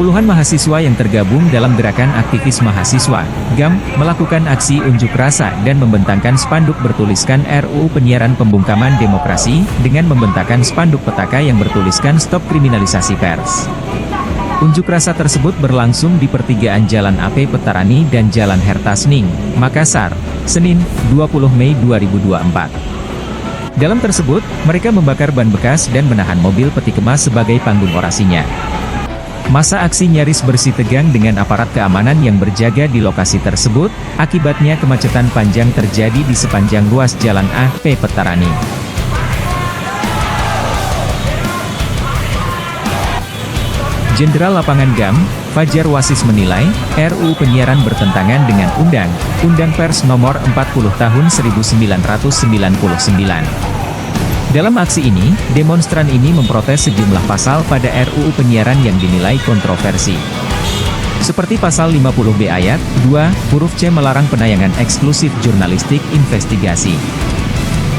Puluhan mahasiswa yang tergabung dalam gerakan aktivis mahasiswa, GAM, melakukan aksi unjuk rasa dan membentangkan spanduk bertuliskan RUU Penyiaran Pembungkaman Demokrasi, dengan membentangkan spanduk petaka yang bertuliskan Stop Kriminalisasi Pers. Unjuk rasa tersebut berlangsung di pertigaan Jalan AP Petarani dan Jalan Hertasning, Makassar, Senin, 20 Mei 2024. Dalam tersebut, mereka membakar ban bekas dan menahan mobil peti kemas sebagai panggung orasinya. Masa aksi nyaris bersitegang dengan aparat keamanan yang berjaga di lokasi tersebut, akibatnya kemacetan panjang terjadi di sepanjang ruas Jalan AP Petarani. Jenderal Lapangan GAM, Fajar Wasis menilai, RUU Penyiaran bertentangan dengan Undang-Undang Pers Nomor 40 Tahun 1999. Dalam aksi ini, demonstran ini memprotes sejumlah pasal pada RUU Penyiaran yang dinilai kontroversi. Seperti pasal 50B ayat 2, huruf C melarang penayangan eksklusif jurnalistik investigasi.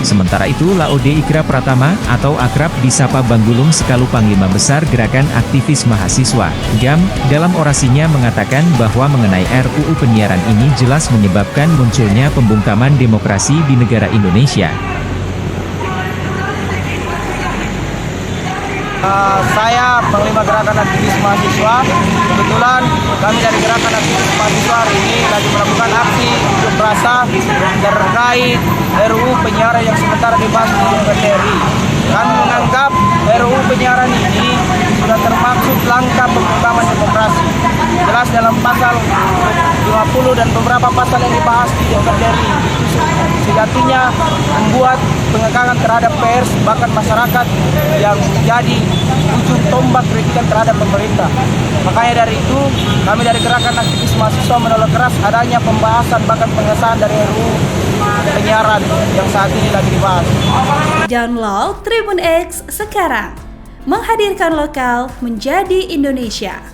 Sementara itu Laode Ikra Pratama, atau akrab disapa Bang Gulung sekalu Panglima Besar Gerakan Aktivis Mahasiswa, GAM, dalam orasinya mengatakan bahwa mengenai RUU Penyiaran ini jelas menyebabkan munculnya pembungkaman demokrasi di negara Indonesia. Saya Panglima Gerakan Aktivis Mahasiswa. Kebetulan kami dari Gerakan Aktivis Mahasiswa hari ini lagi melakukan aksi unjuk rasa terkait RUU Penyiaran yang sementara dibahas di DPR RI. Kami menganggap RUU Penyiaran ini sudah termaksud langkah pembungkaman demokrasi. Jelas dalam pasal 50 dan beberapa pasal yang dibahas di DPR RI sejatinya membuat pengekangan terhadap pers, bahkan masyarakat yang menjadi ujung tombak kritikan terhadap pemerintah. Makanya dari itu, kami dari Gerakan Aktivis Mahasiswa menolak keras adanya pembahasan bahkan pengesahan dari RUU Penyiaran yang saat ini lagi dibahas. Download Tribun X sekarang, menghadirkan lokal menjadi Indonesia.